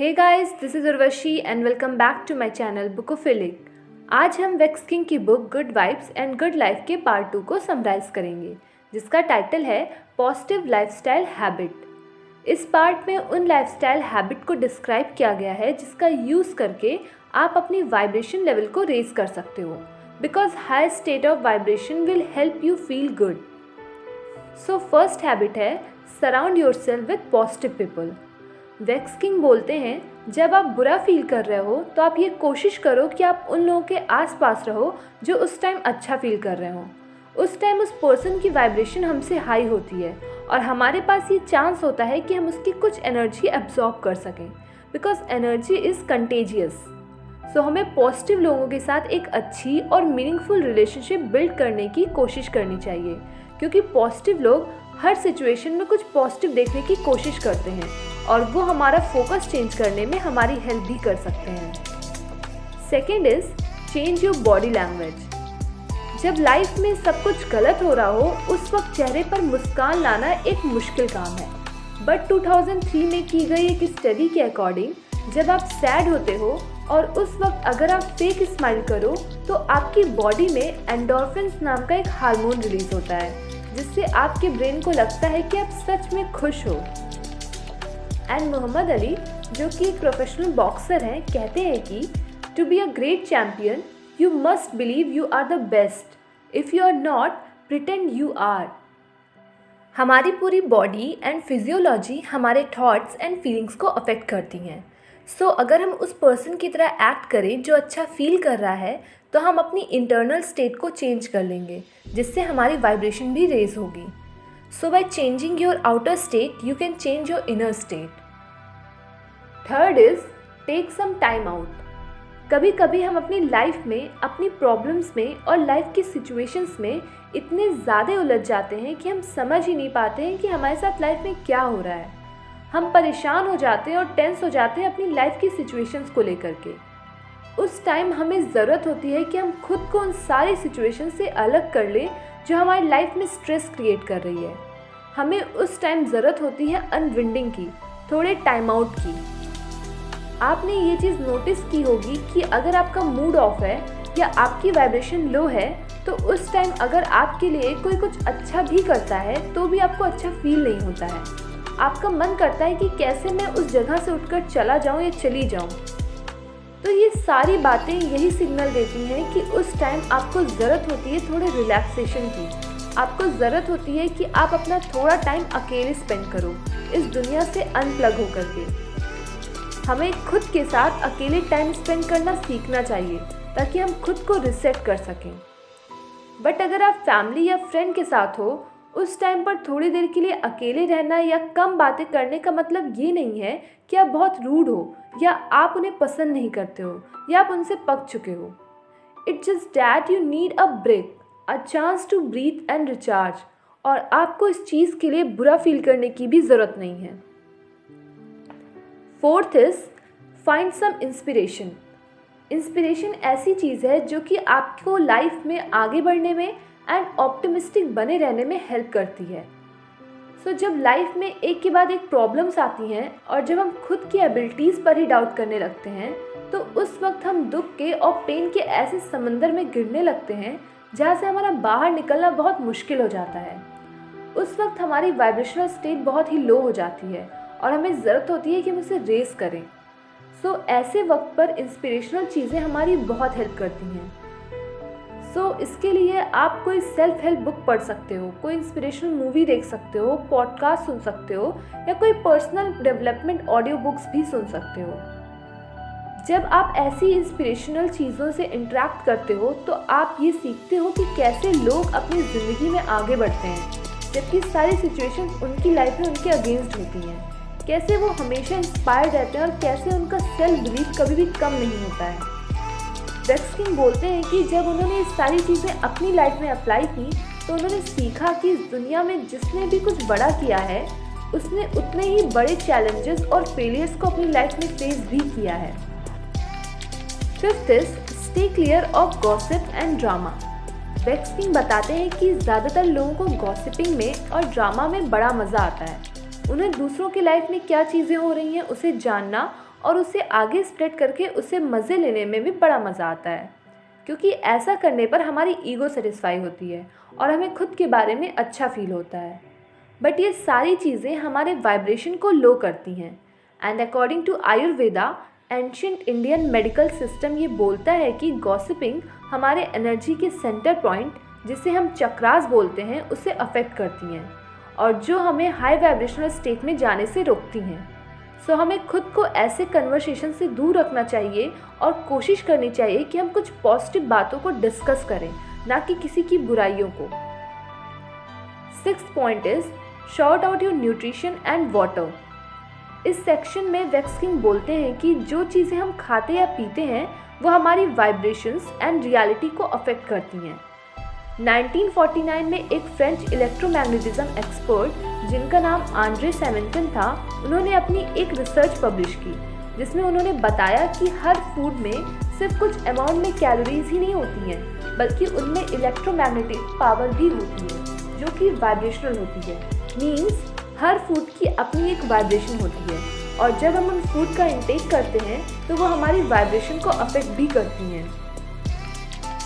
Hey guys, this is Urvashi and welcome back to my channel Bookophilic. आज हम Vex King की book good vibes and good life के part 2 को summarize करेंगे, जिसका टाइटल है पॉजिटिव लाइफस्टाइल हैबिट। इस पार्ट में उन लाइफस्टाइल हैबिट को डिस्क्राइब किया गया है जिसका यूज़ करके आप अपनी वाइब्रेशन लेवल को रेज कर सकते हो, because high state of vibration will help you feel good. So first habit है surround yourself with positive people. Vex King बोलते हैं, जब आप बुरा फील कर रहे हो तो आप ये कोशिश करो कि आप उन लोगों के आसपास रहो जो उस टाइम अच्छा फील कर रहे हो। उस टाइम उस पर्सन की वाइब्रेशन हमसे हाई होती है और हमारे पास ये चांस होता है कि हम उसकी कुछ एनर्जी एब्जॉर्ब कर सकें, बिकॉज एनर्जी इज़ कंटेजियस। सो हमें पॉजिटिव लोगों के साथ एक अच्छी और मीनिंगफुल रिलेशनशिप बिल्ड करने की कोशिश करनी चाहिए, क्योंकि पॉजिटिव लोग हर सिचुएशन में कुछ पॉजिटिव देखने की कोशिश करते हैं और वो हमारा फोकस चेंज करने में हमारी हेल्प भी कर सकते हैं। Second is change your body language. जब लाइफ में सब कुछ गलत हो रहा हो उस वक्त चेहरे पर मुस्कान लाना एक मुश्किल काम है, बट 2003 में की गई एक स्टडी के अकॉर्डिंग जब आप सैड होते हो और उस वक्त अगर आप फेक स्माइल करो तो आपकी बॉडी में एंडोर्फिन्स नाम का एक हार्मोन रिलीज होता है, जिससे आपके ब्रेन को लगता है कि आप सच में खुश हो। एंड मोहम्मद अली, जो कि एक प्रोफेशनल बॉक्सर हैं, कहते हैं कि to be a great champion you must believe you are the best, if you are not pretend you are. हमारी पूरी बॉडी एंड फिजियोलॉजी हमारे थॉट्स एंड फीलिंग्स को अफेक्ट करती हैं। सो अगर हम उस पर्सन की तरह एक्ट करें जो अच्छा फील कर रहा है तो हम अपनी इंटरनल स्टेट को चेंज कर लेंगे, जिससे हमारी वाइब्रेशन भी रेज होगी। So by changing your outer state you can change your inner state. Third is take some time out. कभी कभी हम अपनी लाइफ में, अपनी प्रॉब्लम्स में और लाइफ की सिचुएशंस में इतने ज़्यादा उलझ जाते हैं कि हम समझ ही नहीं पाते हैं कि हमारे साथ लाइफ में क्या हो रहा है। हम परेशान हो जाते हैं और टेंस हो जाते हैं अपनी लाइफ की सिचुएशंस को लेकर के। उस टाइम हमें ज़रूरत होती है कि हम खुद को उन सारी सिचुएशन से अलग कर लें जो हमारी लाइफ में स्ट्रेस क्रिएट कर रही है। हमें उस टाइम ज़रूरत होती है अनविंडिंग की, थोड़े टाइम आउट की। आपने ये चीज़ नोटिस की होगी कि अगर आपका मूड ऑफ है या आपकी वाइब्रेशन लो है तो उस टाइम अगर आपके लिए कोई कुछ अच्छा भी करता है तो भी आपको अच्छा फील नहीं होता है। आपका मन करता है कि कैसे मैं उस जगह से उठकर चला जाऊं या चली जाऊं। तो ये सारी बातें यही सिग्नल देती हैं कि उस टाइम आपको ज़रूरत होती है थोड़े रिलैक्सेशन की। आपको ज़रूरत होती है कि आप अपना थोड़ा टाइम अकेले स्पेंड करो, इस दुनिया से अनप्लग होकर के। हमें खुद के साथ अकेले टाइम स्पेंड करना सीखना चाहिए ताकि हम खुद को रिसेट कर सकें। बट अगर आप फैमिली या फ्रेंड के साथ हो, उस टाइम पर थोड़ी देर के लिए अकेले रहना या कम बातें करने का मतलब ये नहीं है कि आप बहुत रूड हो या आप उन्हें पसंद नहीं करते हो या आप उनसे पक चुके हो। It's just that you need a break, a chance to breathe and recharge, और आपको इस चीज़ के लिए बुरा फील करने की भी ज़रूरत नहीं है। Fourth is find some inspiration. Inspiration ऐसी चीज़ है जो कि आपको लाइफ में आगे बढ़ने में एंड ऑप्टिमिस्टिक बने रहने में हेल्प करती है। सो जब लाइफ में एक के बाद एक प्रॉब्लम्स आती हैं और जब हम खुद की एबिलिटीज़ पर ही डाउट करने लगते हैं तो उस वक्त हम दुख के और पेन के ऐसे समंदर में गिरने लगते हैं जहाँ से हमारा बाहर निकलना बहुत मुश्किल हो जाता है। उस वक्त हमारी वाइब्रेशनल स्टेट बहुत ही लो हो जाती है और हमें ज़रूरत होती है कि हम उसे रेस करें। सो ऐसे वक्त पर इंस्पिरेशनल चीज़ें हमारी बहुत हेल्प करती हैं। सो इसके लिए आप कोई सेल्फ हेल्प बुक पढ़ सकते हो, कोई इंस्पिरेशनल मूवी देख सकते हो, पॉडकास्ट सुन सकते हो या कोई पर्सनल डेवलपमेंट ऑडियो बुक्स भी सुन सकते हो। जब आप ऐसी इंस्पिरेशनल चीज़ों से इंटरेक्ट करते हो तो आप ये सीखते हो कि कैसे लोग अपनी ज़िंदगी में आगे बढ़ते हैं जबकि सारी सिचुएशंस उनकी लाइफ में उनके अगेंस्ट होती हैं, कैसे वो हमेशा इंस्पायर्ड रहते हैं और कैसे उनका सेल्फ बिलीफ कभी भी कम नहीं होता है। वेक्स किंग बोलते हैं कि जब उन्होंने ये सारी चीज़ें अपनी लाइफ में अप्लाई की तो उन्होंने सीखा कि इस दुनिया में जिसने भी कुछ बड़ा किया है उसने उतने ही बड़े चैलेंजेस और फेलियर्स को अपनी लाइफ में फेस भी किया है। Fifth is stay clear of gossip and drama. Vex King बताते हैं कि ज़्यादातर लोगों को गॉसिपिंग में और ड्रामा में बड़ा मज़ा आता है। उन्हें दूसरों की लाइफ में क्या चीज़ें हो रही हैं उसे जानना और उसे आगे स्प्रेड करके उसे मज़े लेने में भी बड़ा मज़ा आता है, क्योंकि ऐसा करने पर हमारी ईगो सेटिस्फाई होती है और हमें खुद के बारे में अच्छा फील होता है। बट ये सारी चीज़ें हमारे वाइब्रेशन को लो करती हैं। And according to Ayurveda, ancient Indian medical system ये बोलता है कि गॉसिपिंग हमारे एनर्जी के सेंटर पॉइंट, जिसे हम चक्रास बोलते हैं, उसे अफेक्ट करती हैं और जो हमें हाई वाइब्रेशनल स्टेट में जाने से रोकती हैं। सो हमें खुद को ऐसे कन्वर्सेशन से दूर रखना चाहिए और कोशिश करनी चाहिए कि हम कुछ पॉजिटिव बातों को डिस्कस करें, ना कि किसी की बुराइयों को। 6th point is short out your nutrition and water. इस सेक्शन में वेक्स किंग बोलते हैं कि जो चीज़ें हम खाते या पीते हैं वो हमारी वाइब्रेशंस एंड रियलिटी को अफेक्ट करती हैं। 1949 में एक फ्रेंच इलेक्ट्रोमैग्नेटिज्म एक्सपर्ट जिनका नाम आंद्रे सैमेंटन था, उन्होंने अपनी एक रिसर्च पब्लिश की जिसमें उन्होंने बताया कि हर फूड में सिर्फ कुछ अमाउंट में कैलोरीज ही नहीं होती हैं, बल्कि उनमें इलेक्ट्रोमैग्नेटिक पावर भी होती है जो कि वाइब्रेशनल होती है। मीन्स हर फूड की अपनी एक वाइब्रेशन होती है और जब हम उन फूड का इंटेक करते हैं तो वो हमारी वाइब्रेशन को अफेक्ट भी करती हैं।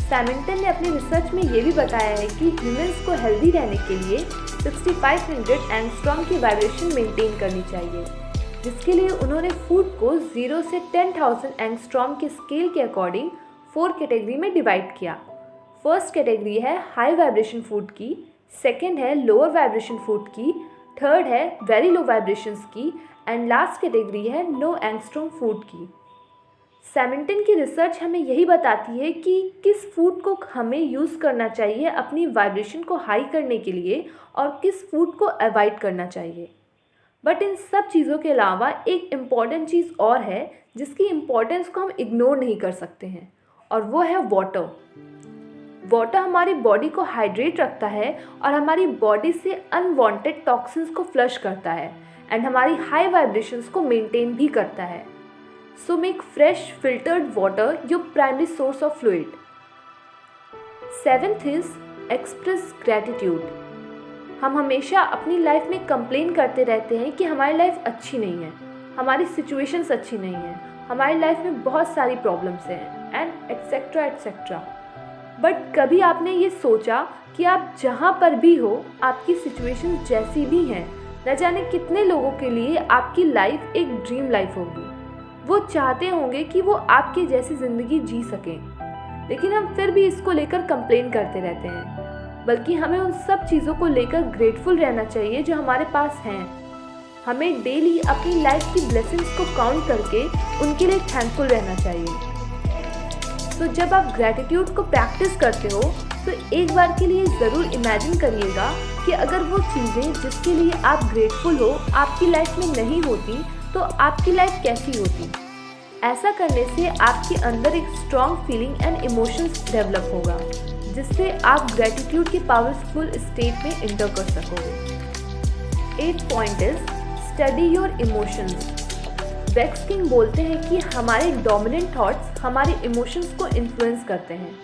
सैमिंगटन ने अपनी रिसर्च में ये भी बताया है कि ह्यूमंस को हेल्दी रहने के लिए 6500 एंगस्ट्रॉम की वाइब्रेशन मेंटेन करनी चाहिए, जिसके लिए उन्होंने फूड को 0 से 10,000 एंगस्ट्रॉम के स्केल के अकॉर्डिंग 4 कैटेगरी में डिवाइड किया। फर्स्ट कैटेगरी है हाई वाइब्रेशन फूड की, सेकेंड है लोअर वाइब्रेशन फूड की, थर्ड है वेरी लो वाइब्रेशंस की एंड लास्ट कैटेगरी है लो एंगस्ट्रॉम फूड की। सैमिंगटन की रिसर्च हमें यही बताती है कि किस फूड को हमें यूज़ करना चाहिए अपनी वाइब्रेशन को हाई करने के लिए और किस फूड को अवॉइड करना चाहिए। बट इन सब चीज़ों के अलावा एक इम्पॉर्टेंट चीज़ और है जिसकी इम्पोर्टेंस को हम इग्नोर नहीं कर सकते हैं, और वो है वाटर। वाटर हमारी बॉडी को हाइड्रेट रखता है और हमारी बॉडी से अनवांटेड टॉक्सिन्स को फ्लश करता है एंड हमारी हाई वाइब्रेशंस को मेंटेन भी करता है। So make fresh filtered water your primary source of fluid. 7th is express gratitude. हम हमेशा अपनी लाइफ में कंप्लेन करते रहते हैं कि हमारी लाइफ अच्छी नहीं है, हमारी सिचुएशंस अच्छी नहीं है, हमारी लाइफ में बहुत सारी प्रॉब्लम्स हैं एंड एट्सेट्रा एट्सेट्रा। बट कभी आपने ये सोचा कि आप जहाँ पर भी हो, आपकी सिचुएशन जैसी भी हैं, न जाने कितने लोगों के लिए आपकी लाइफ एक ड्रीम लाइफ होगी। वो चाहते होंगे कि वो आपके जैसी ज़िंदगी जी सकें, लेकिन हम फिर भी इसको लेकर कंप्लेन करते रहते हैं। बल्कि हमें उन सब चीज़ों को लेकर ग्रेटफुल रहना चाहिए जो हमारे पास हैं। हमें डेली अपनी लाइफ की ब्लेसिंग्स को काउंट करके उनके लिए थैंकफुल रहना चाहिए। तो जब आप ग्रैटिट्यूड को प्रैक्टिस करते हो तो एक बार के लिए ज़रूर इमेजिन करिएगा कि अगर वो चीज़ें जिसके लिए आप ग्रेटफुल हो आपकी लाइफ में नहीं होती तो आपकी लाइफ कैसी होती। ऐसा करने से आपके अंदर एक strong feeling and emotions develop होगा, जिससे आप ग्रैटिट्यूड के पावरफुल स्टेट में एंटर कर सकोगे। 8th point is study your emotions. Vex King बोलते हैं कि हमारे डोमिनेंट थॉट्स हमारे इमोशंस को इन्फ्लुएंस करते हैं।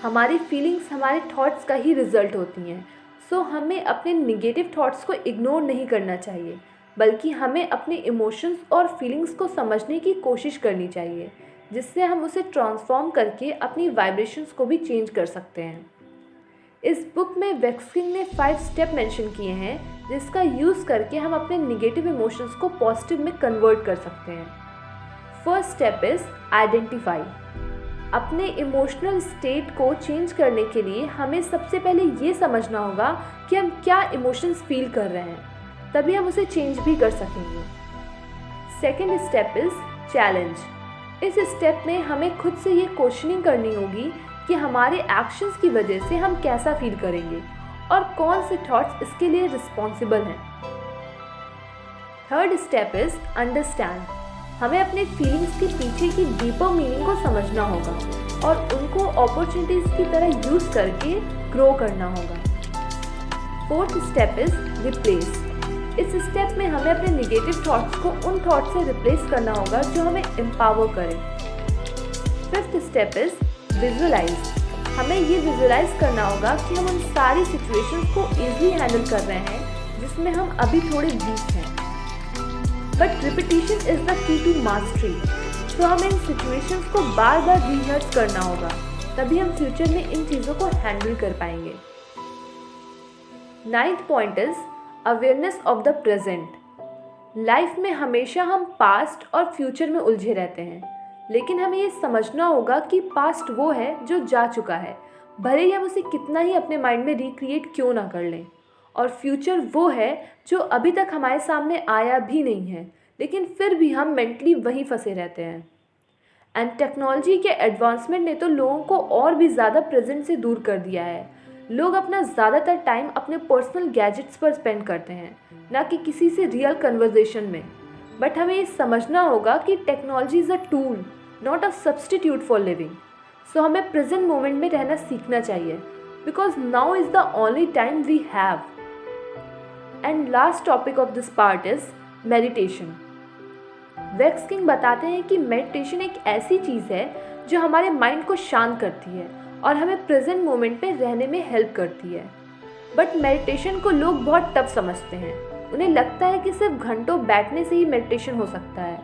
हमारी फीलिंग्स हमारे थॉट्स का ही रिजल्ट होती हैं। सो हमें अपने निगेटिव थॉट्स को इग्नोर नहीं करना चाहिए, बल्कि हमें अपने इमोशंस और फीलिंग्स को समझने की कोशिश करनी चाहिए, जिससे हम उसे ट्रांसफॉर्म करके अपनी वाइब्रेशंस को भी चेंज कर सकते हैं। इस बुक में वेक्स किंग ने 5 स्टेप मेंशन किए हैं जिसका यूज़ करके हम अपने निगेटिव इमोशंस को पॉजिटिव में कन्वर्ट कर सकते हैं। First step is identify. अपने इमोशनल स्टेट को चेंज करने के लिए हमें सबसे पहले ये समझना होगा कि हम क्या इमोशंस फील कर रहे हैं, तभी हम उसे चेंज भी कर सकेंगे। Second step is challenge. इस स्टेप में हमें खुद से ये क्वेश्चनिंग करनी होगी कि हमारे एक्शंस की वजह से हम कैसा फील करेंगे और कौन से थॉट्स इसके लिए रिस्पॉन्सिबल हैं। Third step is understand. हमें अपने फीलिंग्स के पीछे की डीपर मीनिंग को समझना होगा और उनको अपॉर्चुनिटीज़ की तरह यूज़ करके ग्रो करना होगा। Fourth step is replace. इस स्टेप में हमें अपने निगेटिव थॉट्स को उन थॉट्स से रिप्लेस करना होगा जो हमें एम्पावर करें। Fifth step is visualize. हमें ये विजुअलाइज करना होगा कि हम उन सारी सिचुएशंस को ईजिली हैंडल कर रहे हैं जिसमें हम अभी थोड़े वीक हैं। But repetition is the key to mastery. तो हमें इन सिचुएशंस को बार बार रिहर्स करना होगा, तभी हम फ्यूचर में इन चीज़ों को हैंडल कर पाएंगे। 9th point is awareness of the present. Life में हमेशा हम पास्ट और फ्यूचर में उलझे रहते हैं, लेकिन हमें ये समझना होगा कि पास्ट वो है जो जा चुका है, भले ही हम उसे कितना ही अपने माइंड में रिक्रिएट क्यों ना कर लें, और फ्यूचर वो है जो अभी तक हमारे सामने आया भी नहीं है, लेकिन फिर भी हम मेंटली वहीं फंसे रहते हैं। एंड टेक्नोलॉजी के एडवांसमेंट ने तो लोगों को और भी ज़्यादा प्रेजेंट से दूर कर दिया है। लोग अपना ज़्यादातर टाइम अपने पर्सनल गैजेट्स पर स्पेंड करते हैं, ना कि किसी से रियल कन्वर्जेशन में। बट हमें ये समझना होगा कि technology is a tool, not a substitute for living. So हमें प्रेजेंट मोमेंट में रहना सीखना चाहिए, because now is the only time we have. And last topic of this part is meditation. Vex King बताते हैं कि मेडिटेशन एक ऐसी चीज़ है जो हमारे माइंड को शांत करती है और हमें प्रेजेंट मोमेंट में रहने में हेल्प करती है। बट मेडिटेशन को लोग बहुत टफ समझते हैं। उन्हें लगता है कि सिर्फ घंटों बैठने से ही मेडिटेशन हो सकता है।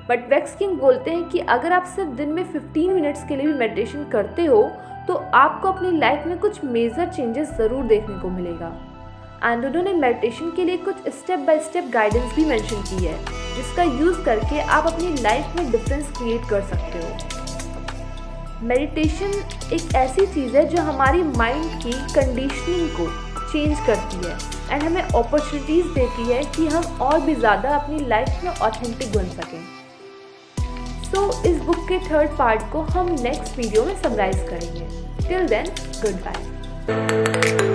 बट वेक्स किंग बोलते हैं कि अगर आप सिर्फ दिन में 15 मिनट्स के लिए भी मेडिटेशन करते हो तो आपको अपनी लाइफ में कुछ मेजर चेंजेस ज़रूर देखने को मिलेगा। एंड उन्होंने मेडिटेशन के लिए कुछ स्टेप बाय स्टेप गाइडेंस भी मेंशन की है, जिसका यूज़ करके आप अपनी लाइफ में डिफरेंस क्रिएट कर सकते हो। मेडिटेशन एक ऐसी चीज़ है जो हमारी माइंड की कंडीशनिंग को चेंज करती है एंड हमें अपॉर्चुनिटीज़ देती है कि हम और भी ज़्यादा अपनी लाइफ में ऑथेंटिक बन सकें। सो इस बुक के 3rd पार्ट को हम नेक्स्ट वीडियो में समराइज करेंगे। Till then, good bye.